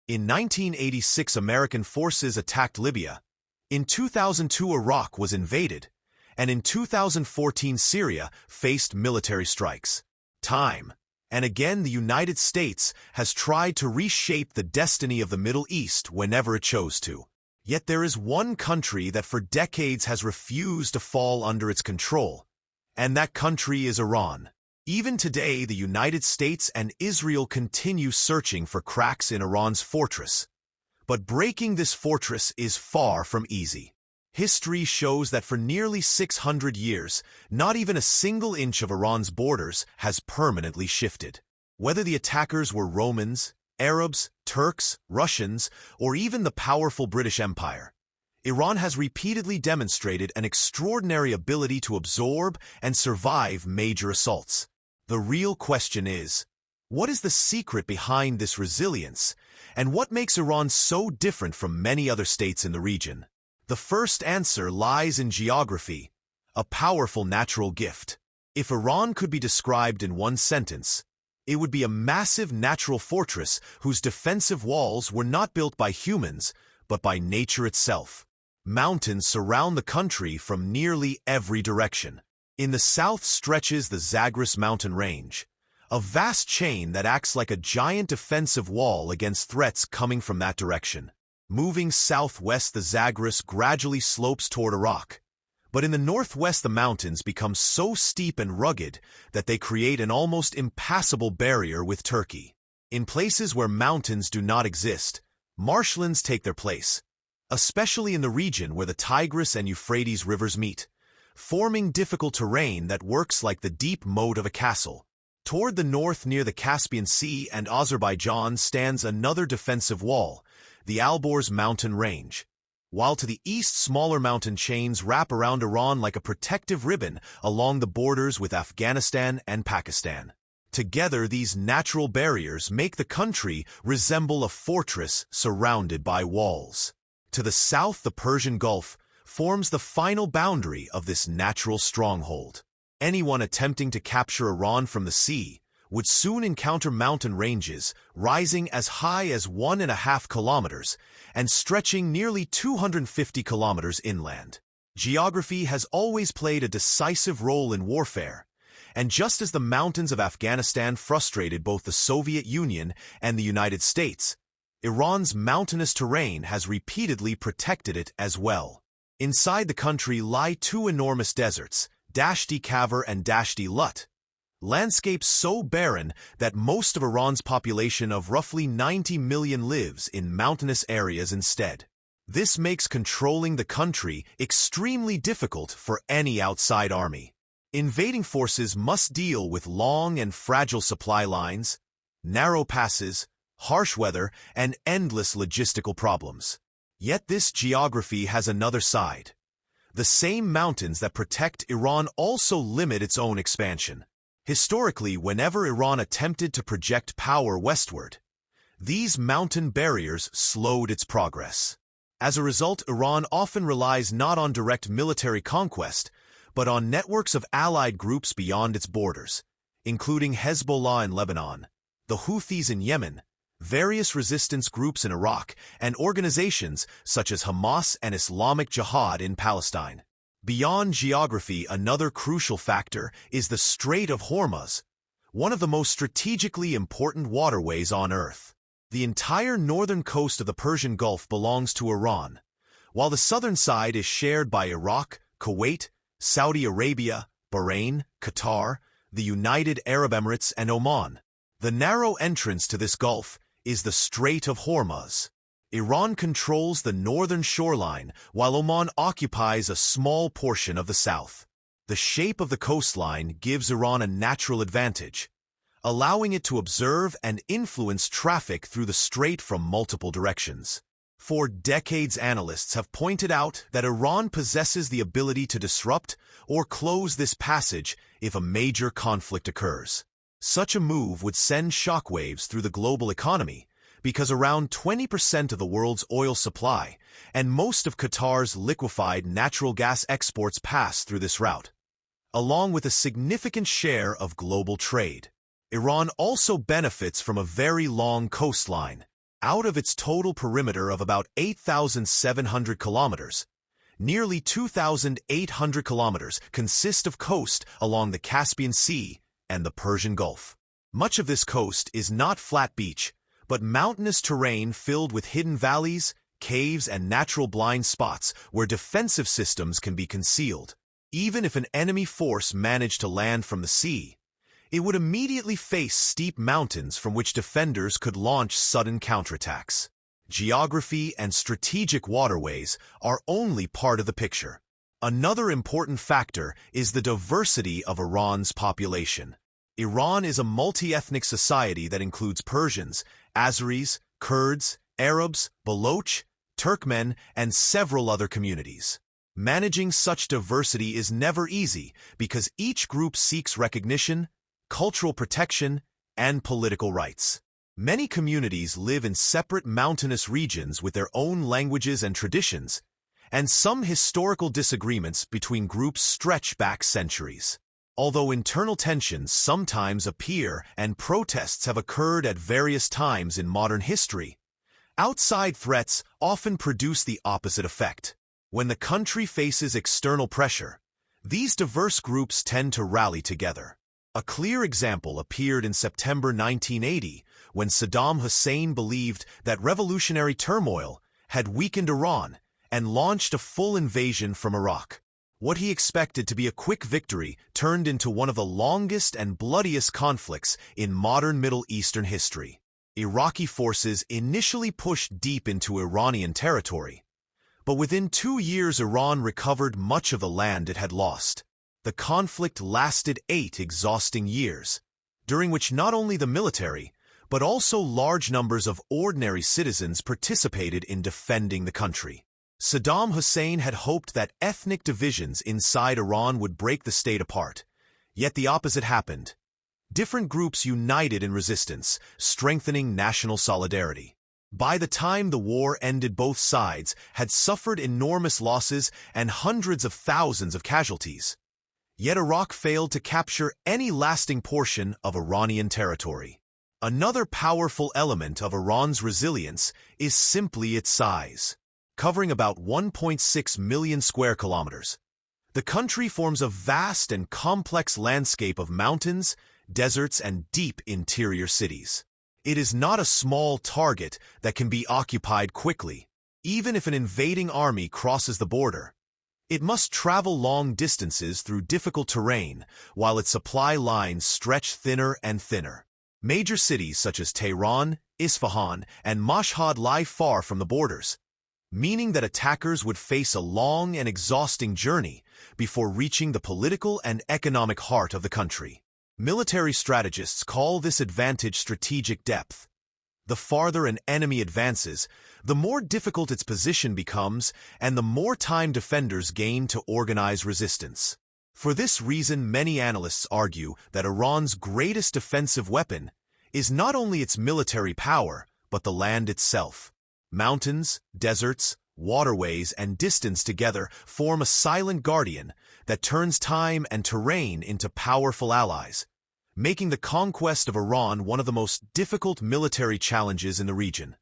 In 1986, American forces attacked Libya. In 2002, Iraq was invaded. And in 2014, Syria faced military strikes. Time and again, the United States has tried to reshape the destiny of the Middle East whenever it chose to. Yet there is one country that for decades has refused to fall under its control, and that country is Iran. Even today, the United States and Israel continue searching for cracks in Iran's fortress. But breaking this fortress is far from easy. History shows that for nearly 600 years, not even a single inch of Iran's borders has permanently shifted. Whether the attackers were Romans, Arabs, Turks, Russians, or even the powerful British Empire, Iran has repeatedly demonstrated an extraordinary ability to absorb and survive major assaults. The real question is, what is the secret behind this resilience, and what makes Iran so different from many other states in the region? The first answer lies in geography, a powerful natural gift. If Iran could be described in one sentence, it would be a massive natural fortress whose defensive walls were not built by humans, but by nature itself. Mountains surround the country from nearly every direction. In the south stretches the Zagros mountain range, a vast chain that acts like a giant defensive wall against threats coming from that direction. Moving southwest, the Zagros gradually slopes toward Iraq. But in the northwest, the mountains become so steep and rugged that they create an almost impassable barrier with Turkey. In places where mountains do not exist, marshlands take their place, especially in the region where the Tigris and Euphrates rivers meet, forming difficult terrain that works like the deep moat of a castle. Toward the north, near the Caspian Sea and Azerbaijan, stands another defensive wall, the Alborz mountain range, while to the east, smaller mountain chains wrap around Iran like a protective ribbon along the borders with Afghanistan and Pakistan. Together, these natural barriers make the country resemble a fortress surrounded by walls. To the south, the Persian Gulf forms the final boundary of this natural stronghold. Anyone attempting to capture Iran from the sea would soon encounter mountain ranges rising as high as 1.5 kilometers and stretching nearly 250 kilometers inland. Geography has always played a decisive role in warfare, and just as the mountains of Afghanistan frustrated both the Soviet Union and the United States, Iran's mountainous terrain has repeatedly protected it as well. Inside the country lie two enormous deserts, Dasht-e Kavir and Dasht-e Lut, landscapes so barren that most of Iran's population of roughly 90 million lives in mountainous areas instead. This makes controlling the country extremely difficult for any outside army. Invading forces must deal with long and fragile supply lines, narrow passes, harsh weather, and endless logistical problems. Yet this geography has another side. The same mountains that protect Iran also limit its own expansion. Historically, whenever Iran attempted to project power westward, these mountain barriers slowed its progress. As a result, Iran often relies not on direct military conquest, but on networks of allied groups beyond its borders, including Hezbollah in Lebanon, the Houthis in Yemen, various resistance groups in Iraq, and organizations such as Hamas and Islamic Jihad in Palestine. Beyond geography, another crucial factor is the Strait of Hormuz, one of the most strategically important waterways on Earth. The entire northern coast of the Persian Gulf belongs to Iran, while the southern side is shared by Iraq, Kuwait, Saudi Arabia, Bahrain, Qatar, the United Arab Emirates, and Oman. The narrow entrance to this gulf is the Strait of Hormuz. Iran controls the northern shoreline, while Oman occupies a small portion of the south. The shape of the coastline gives Iran a natural advantage, allowing it to observe and influence traffic through the strait from multiple directions. For decades, analysts have pointed out that Iran possesses the ability to disrupt or close this passage if a major conflict occurs. Such a move would send shockwaves through the global economy, because around 20% of the world's oil supply and most of Qatar's liquefied natural gas exports pass through this route, along with a significant share of global trade. Iran also benefits from a very long coastline, Out of its total perimeter of about 8,700 kilometers, nearly 2,800 kilometers consist of coast along the Caspian Sea and the Persian Gulf. Much of this coast is not flat beach, but mountainous terrain filled with hidden valleys, caves, and natural blind spots where defensive systems can be concealed. Even if an enemy force managed to land from the sea, it would immediately face steep mountains from which defenders could launch sudden counterattacks. Geography and strategic waterways are only part of the picture. Another important factor is the diversity of Iran's population. Iran is a multi-ethnic society that includes Persians, Azeris, Kurds, Arabs, Baloch, Turkmen, and several other communities. Managing such diversity is never easy because each group seeks recognition, cultural protection, and political rights. Many communities live in separate mountainous regions with their own languages and traditions, and some historical disagreements between groups stretch back centuries. Although internal tensions sometimes appear and protests have occurred at various times in modern history, outside threats often produce the opposite effect. When the country faces external pressure, these diverse groups tend to rally together. A clear example appeared in September 1980 when Saddam Hussein believed that revolutionary turmoil had weakened Iran and launched a full invasion from Iraq. What he expected to be a quick victory turned into one of the longest and bloodiest conflicts in modern Middle Eastern history. Iraqi forces initially pushed deep into Iranian territory, but within 2 years Iran recovered much of the land it had lost. The conflict lasted 8 exhausting years, during which not only the military, but also large numbers of ordinary citizens participated in defending the country. Saddam Hussein had hoped that ethnic divisions inside Iran would break the state apart, yet the opposite happened. Different groups united in resistance, strengthening national solidarity. By the time the war ended, both sides had suffered enormous losses and hundreds of thousands of casualties. Yet Iraq failed to capture any lasting portion of Iranian territory. Another powerful element of Iran's resilience is simply its size. Covering about 1.6 million square kilometers, the country forms a vast and complex landscape of mountains, deserts, and deep interior cities. It is not a small target that can be occupied quickly. Even if an invading army crosses the border, it must travel long distances through difficult terrain while its supply lines stretch thinner and thinner. Major cities such as Tehran, Isfahan, and Mashhad lie far from the borders, meaning that attackers would face a long and exhausting journey before reaching the political and economic heart of the country. Military strategists call this advantage strategic depth. The farther an enemy advances, the more difficult its position becomes and the more time defenders gain to organize resistance. For this reason, many analysts argue that Iran's greatest defensive weapon is not only its military power, but the land itself. Mountains, deserts, waterways, and distance together form a silent guardian that turns time and terrain into powerful allies, making the conquest of Iran one of the most difficult military challenges in the region.